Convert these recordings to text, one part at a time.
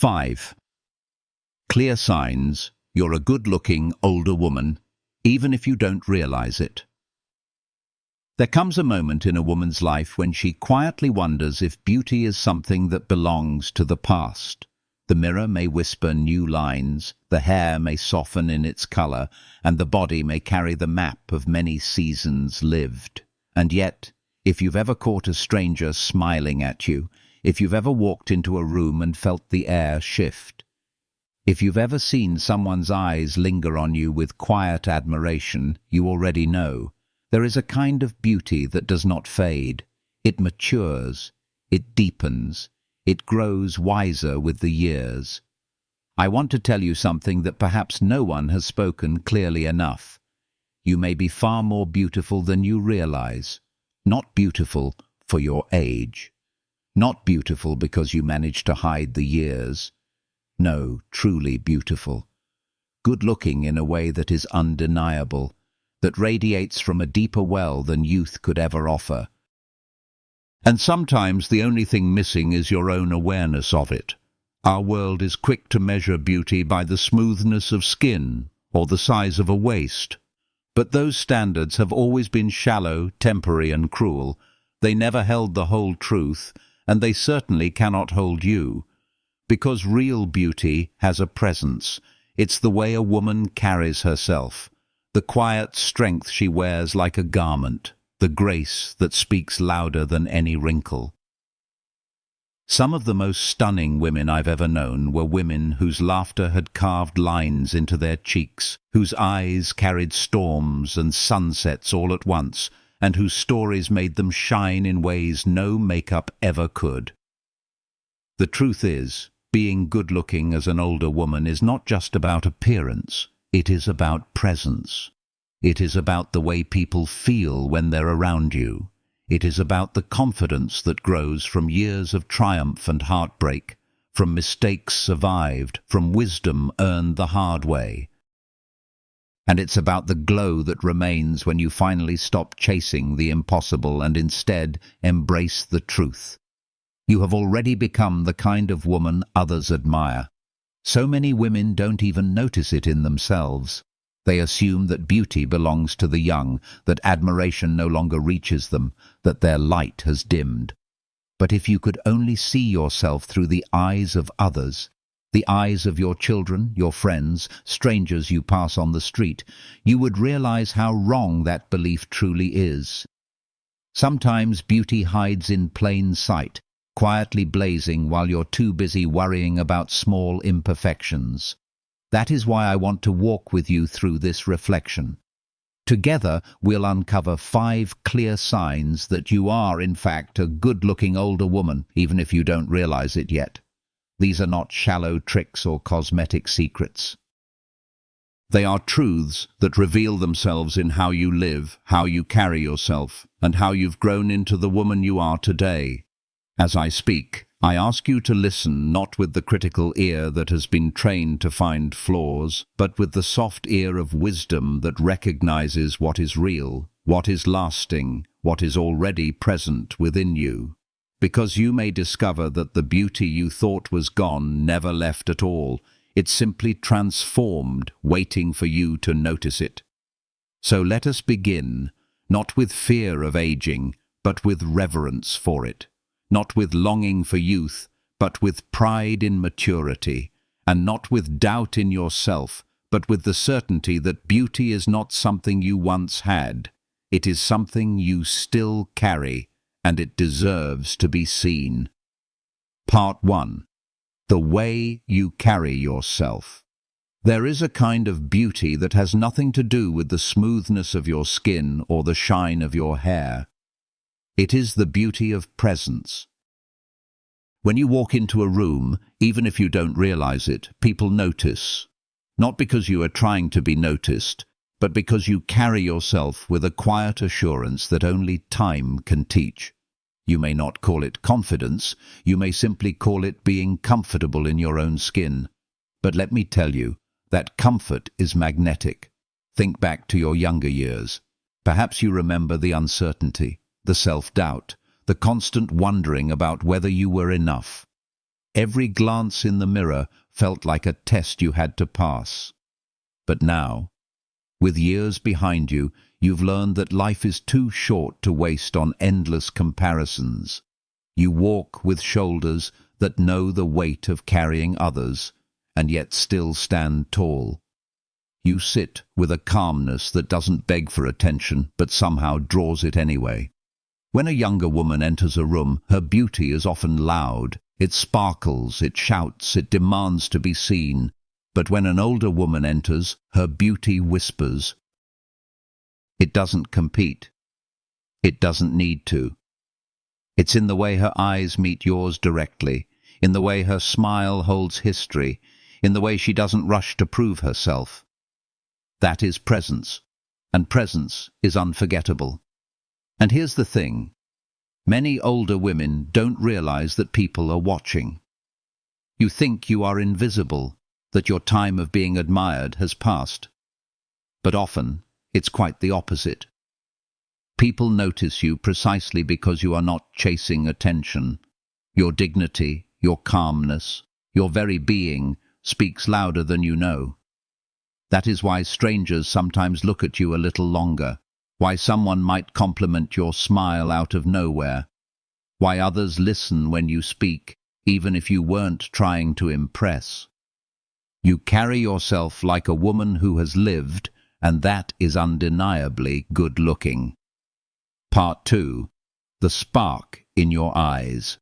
5. Clear signs you're a good-looking older woman, even if you don't realize it. There comes a moment in a woman's life when she quietly wonders if beauty is something that belongs to the past. The mirror may whisper new lines, the hair may soften in its color, and the body may carry the map of many seasons lived. And yet, if you've ever caught a stranger smiling at you, if you've ever walked into a room and felt the air shift, if you've ever seen someone's eyes linger on you with quiet admiration, you already know. There is a kind of beauty that does not fade. It matures, it deepens, it grows wiser with the years. I want to tell you something that perhaps no one has spoken clearly enough. You may be far more beautiful than you realize. Not beautiful for your age. Not beautiful because you managed to hide the years. No, truly beautiful. Good-looking in a way that is undeniable, that radiates from a deeper well than youth could ever offer. And sometimes the only thing missing is your own awareness of it. Our world is quick to measure beauty by the smoothness of skin or the size of a waist. But those standards have always been shallow, temporary and cruel. They never held the whole truth, and they certainly cannot hold you. Because real beauty has a presence. It's the way a woman carries herself. The quiet strength she wears like a garment, the grace that speaks louder than any wrinkle. Some of the most stunning women I've ever known were women whose laughter had carved lines into their cheeks, whose eyes carried storms and sunsets all at once, and whose stories made them shine in ways no makeup ever could. The truth is, being good-looking as an older woman is not just about appearance. It is about presence. It is about the way people feel when they're around you. It is about the confidence that grows from years of triumph and heartbreak, from mistakes survived, from wisdom earned the hard way. And it's about the glow that remains when you finally stop chasing the impossible and instead embrace the truth. You have already become the kind of woman others admire. So many women don't even notice it in themselves. They assume that beauty belongs to the young, that admiration no longer reaches them, that their light has dimmed. But if you could only see yourself through the eyes of others, the eyes of your children, your friends, strangers you pass on the street, you would realize how wrong that belief truly is. Sometimes beauty hides in plain sight, quietly blazing while you're too busy worrying about small imperfections. That is why I want to walk with you through this reflection. Together, we'll uncover 5 clear signs that you are, in fact, a good-looking older woman, even if you don't realize it yet. These are not shallow tricks or cosmetic secrets. They are truths that reveal themselves in how you live, how you carry yourself, and how you've grown into the woman you are today. As I speak, I ask you to listen not with the critical ear that has been trained to find flaws, but with the soft ear of wisdom that recognizes what is real, what is lasting, what is already present within you. Because you may discover that the beauty you thought was gone never left at all. It simply transformed, waiting for you to notice it. So let us begin, not with fear of aging, but with reverence for it. Not with longing for youth, but with pride in maturity, and not with doubt in yourself, but with the certainty that beauty is not something you once had. It is something you still carry, and it deserves to be seen. Part 1. The way you carry yourself. There is a kind of beauty that has nothing to do with the smoothness of your skin or the shine of your hair. It is the beauty of presence. When you walk into a room, even if you don't realize it, people notice. Not because you are trying to be noticed, but because you carry yourself with a quiet assurance that only time can teach. You may not call it confidence, you may simply call it being comfortable in your own skin. But let me tell you, that comfort is magnetic. Think back to your younger years. Perhaps you remember the uncertainty, the self-doubt, the constant wondering about whether you were enough. Every glance in the mirror felt like a test you had to pass. But now, with years behind you, you've learned that life is too short to waste on endless comparisons. You walk with shoulders that know the weight of carrying others, and yet still stand tall. You sit with a calmness that doesn't beg for attention, but somehow draws it anyway. When a younger woman enters a room, her beauty is often loud. It sparkles, it shouts, it demands to be seen. But when an older woman enters, her beauty whispers. It doesn't compete. It doesn't need to. It's in the way her eyes meet yours directly, in the way her smile holds history, in the way she doesn't rush to prove herself. That is presence, and presence is unforgettable. And here's the thing. Many older women don't realize that people are watching. You think you are invisible, that your time of being admired has passed. But often, it's quite the opposite. People notice you precisely because you are not chasing attention. Your dignity, your calmness, your very being speaks louder than you know. That is why strangers sometimes look at you a little longer, why someone might compliment your smile out of nowhere, why others listen when you speak, even if you weren't trying to impress. You carry yourself like a woman who has lived, and that is undeniably good-looking. Part 2. The spark in your eyes.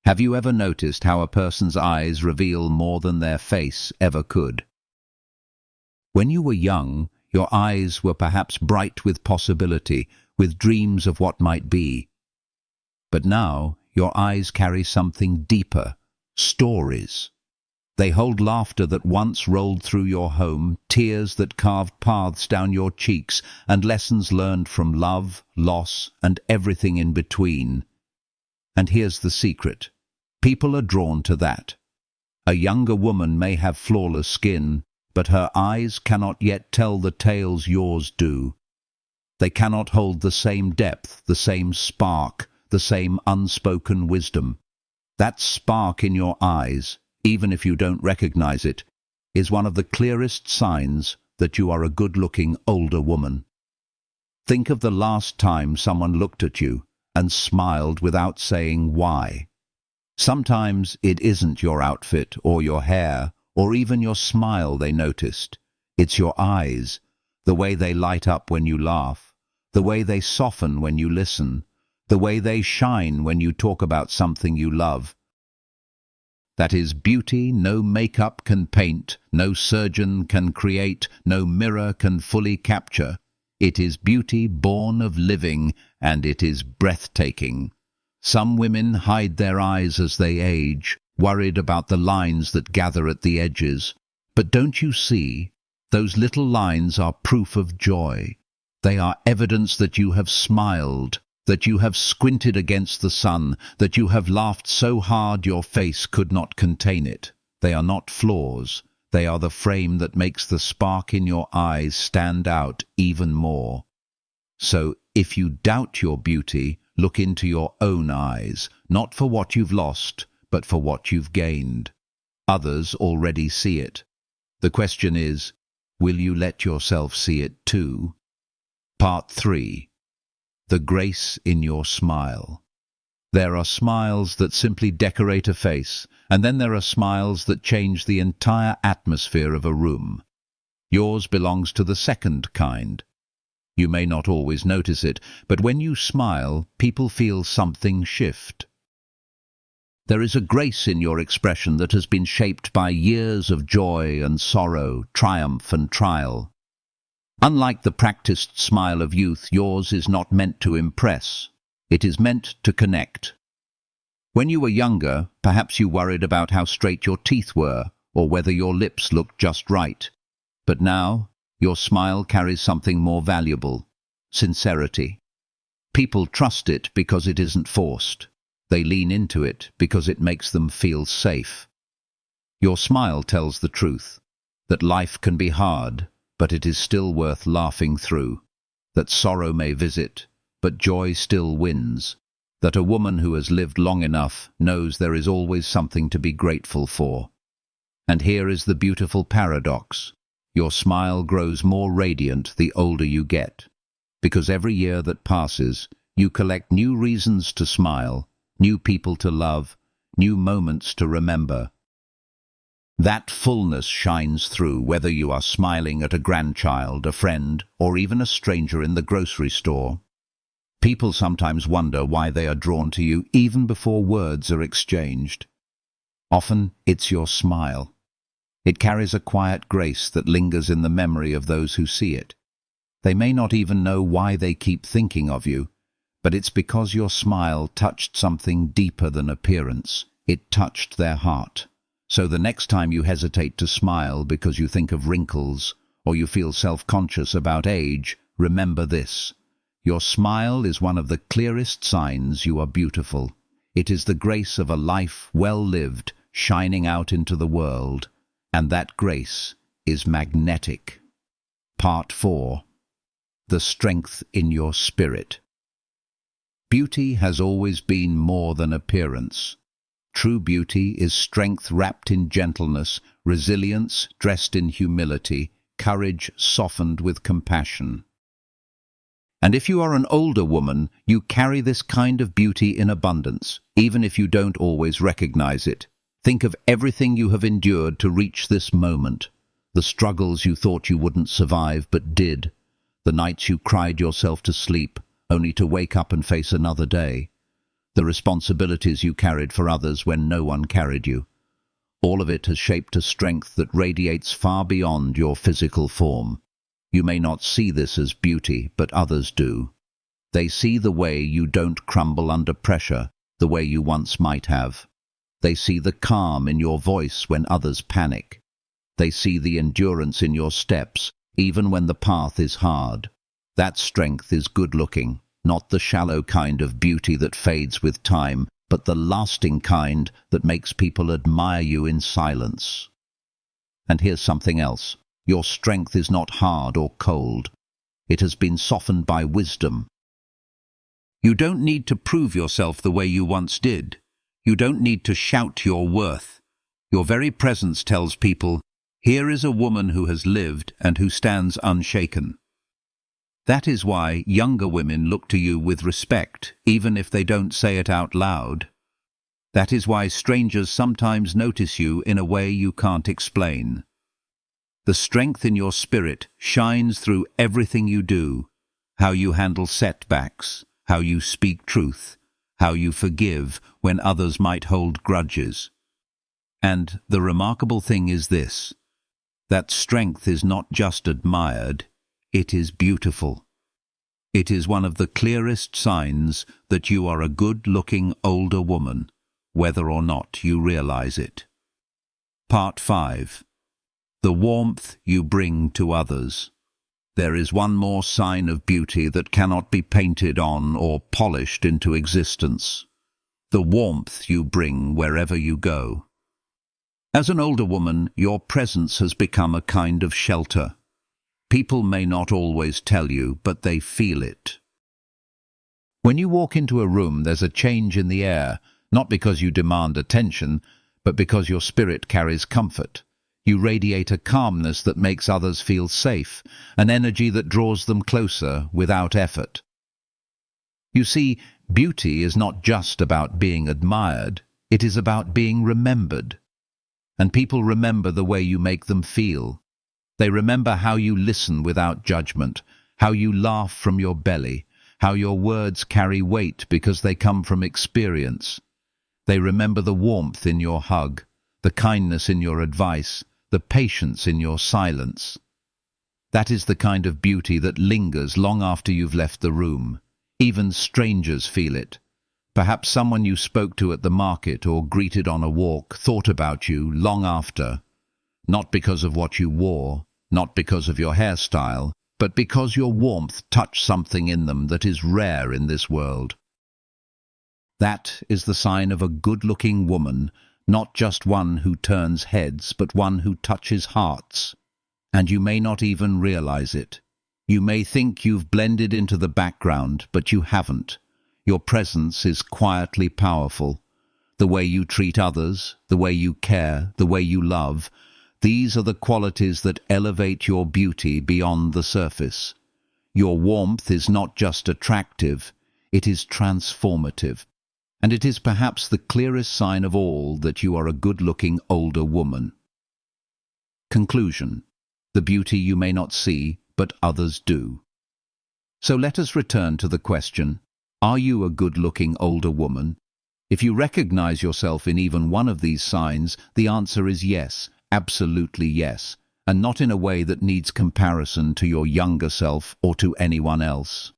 Have you ever noticed how a person's eyes reveal more than their face ever could? When you were young, your eyes were perhaps bright with possibility, with dreams of what might be. But now, your eyes carry something deeper, stories. They hold laughter that once rolled through your home, tears that carved paths down your cheeks, and lessons learned from love, loss, and everything in between. And here's the secret. People are drawn to that. A younger woman may have flawless skin, but her eyes cannot yet tell the tales yours do. They cannot hold the same depth, the same spark, the same unspoken wisdom. That spark in your eyes, even if you don't recognize it, is one of the clearest signs that you are a good-looking older woman. Think of the last time someone looked at you and smiled without saying why. Sometimes it isn't your outfit or your hair or even your smile they noticed. It's your eyes, the way they light up when you laugh, the way they soften when you listen, the way they shine when you talk about something you love. That is beauty no makeup can paint, no surgeon can create, no mirror can fully capture. It is beauty born of living, and it is breathtaking. Some women hide their eyes as they age, worried about the lines that gather at the edges. But don't you see? Those little lines are proof of joy. They are evidence that you have smiled, that you have squinted against the sun, that you have laughed so hard your face could not contain it. They are not flaws. They are the frame that makes the spark in your eyes stand out even more. So, if you doubt your beauty, look into your own eyes, not for what you've lost, but for what you've gained. Others already see it. The question is, will you let yourself see it too? Part 3. The grace in your smile. There are smiles that simply decorate a face, and then there are smiles that change the entire atmosphere of a room. Yours belongs to the second kind. You may not always notice it, but when you smile, people feel something shift. There is a grace in your expression that has been shaped by years of joy and sorrow, triumph and trial. Unlike the practiced smile of youth, yours is not meant to impress. It is meant to connect. When you were younger, perhaps you worried about how straight your teeth were, or whether your lips looked just right. But now, your smile carries something more valuable: sincerity. People trust it because it isn't forced. They lean into it because it makes them feel safe. Your smile tells the truth, that life can be hard, but it is still worth laughing through, that sorrow may visit, but joy still wins, that a woman who has lived long enough knows there is always something to be grateful for. And here is the beautiful paradox. Your smile grows more radiant the older you get, because every year that passes, you collect new reasons to smile, new people to love, new moments to remember. That fullness shines through whether you are smiling at a grandchild, a friend, or even a stranger in the grocery store. People sometimes wonder why they are drawn to you even before words are exchanged. Often it's your smile. It carries a quiet grace that lingers in the memory of those who see it. They may not even know why they keep thinking of you, but it's because your smile touched something deeper than appearance. It touched their heart. So the next time you hesitate to smile because you think of wrinkles or you feel self-conscious about age, remember this. Your smile is one of the clearest signs you are beautiful. It is the grace of a life well lived, shining out into the world, and that grace is magnetic. Part 4. The strength in your spirit. Beauty has always been more than appearance. True beauty is strength wrapped in gentleness, resilience dressed in humility, courage softened with compassion. And if you are an older woman, you carry this kind of beauty in abundance, even if you don't always recognize it. Think of everything you have endured to reach this moment, the struggles you thought you wouldn't survive but did, the nights you cried yourself to sleep, only to wake up and face another day, the responsibilities you carried for others when no one carried you. All of it has shaped a strength that radiates far beyond your physical form. You may not see this as beauty, but others do. They see the way you don't crumble under pressure, the way you once might have. They see the calm in your voice when others panic. They see the endurance in your steps, even when the path is hard. That strength is good-looking, not the shallow kind of beauty that fades with time, but the lasting kind that makes people admire you in silence. And here's something else. Your strength is not hard or cold. It has been softened by wisdom. You don't need to prove yourself the way you once did. You don't need to shout your worth. Your very presence tells people, here is a woman who has lived and who stands unshaken. That is why younger women look to you with respect, even if they don't say it out loud. That is why strangers sometimes notice you in a way you can't explain. The strength in your spirit shines through everything you do, how you handle setbacks, how you speak truth, how you forgive when others might hold grudges. And the remarkable thing is this, that strength is not just admired, it is beautiful. It is one of the clearest signs that you are a good-looking older woman, whether or not you realize it. Part 5. The warmth you bring to others. There is one more sign of beauty that cannot be painted on or polished into existence. The warmth you bring wherever you go. As an older woman, your presence has become a kind of shelter. People may not always tell you, but they feel it. When you walk into a room, there's a change in the air, not because you demand attention, but because your spirit carries comfort. You radiate a calmness that makes others feel safe, an energy that draws them closer without effort. You see, beauty is not just about being admired, it is about being remembered. And people remember the way you make them feel. They remember how you listen without judgment, how you laugh from your belly, how your words carry weight because they come from experience. They remember the warmth in your hug, the kindness in your advice, the patience in your silence. That is the kind of beauty that lingers long after you've left the room. Even strangers feel it. Perhaps someone you spoke to at the market or greeted on a walk thought about you long after, not because of what you wore, not because of your hairstyle, but because your warmth touched something in them that is rare in this world. That is the sign of a good-looking woman, not just one who turns heads, but one who touches hearts. And you may not even realize it. You may think you've blended into the background, but you haven't. Your presence is quietly powerful. The way you treat others, the way you care, the way you love, these are the qualities that elevate your beauty beyond the surface. Your warmth is not just attractive, it is transformative. And it is perhaps the clearest sign of all that you are a good-looking older woman. Conclusion. The beauty you may not see, but others do. So let us return to the question, are you a good-looking older woman? If you recognize yourself in even one of these signs, the answer is yes, absolutely yes, and not in a way that needs comparison to your younger self or to anyone else.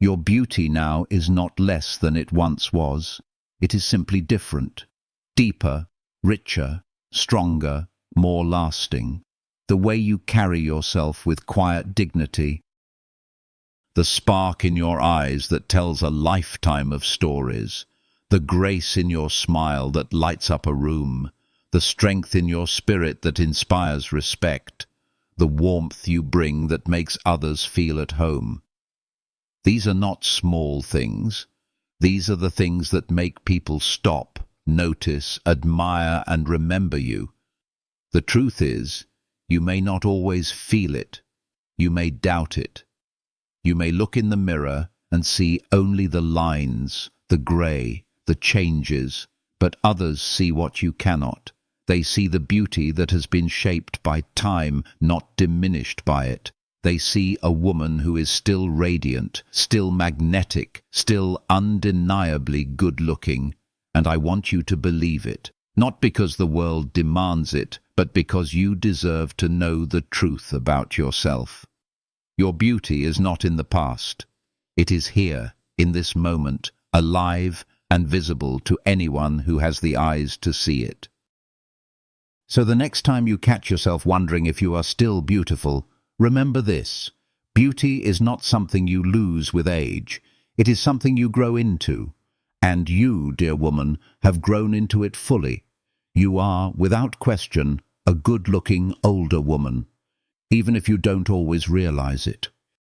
Your beauty now is not less than it once was. It is simply different, deeper, richer, stronger, more lasting. The way you carry yourself with quiet dignity, the spark in your eyes that tells a lifetime of stories, the grace in your smile that lights up a room, the strength in your spirit that inspires respect, the warmth you bring that makes others feel at home. These are not small things. These are the things that make people stop, notice, admire, and remember you. The truth is, you may not always feel it. You may doubt it. You may look in the mirror and see only the lines, the grey, the changes, but others see what you cannot. They see the beauty that has been shaped by time, not diminished by it. They see a woman who is still radiant, still magnetic, still undeniably good-looking, and I want you to believe it, not because the world demands it, but because you deserve to know the truth about yourself. Your beauty is not in the past. It is here, in this moment, alive and visible to anyone who has the eyes to see it. So the next time you catch yourself wondering if you are still beautiful, remember this: beauty is not something you lose with age. It is something you grow into. And you, dear woman, have grown into it fully. You are, without question, a good-looking older woman, even if you don't always realize it.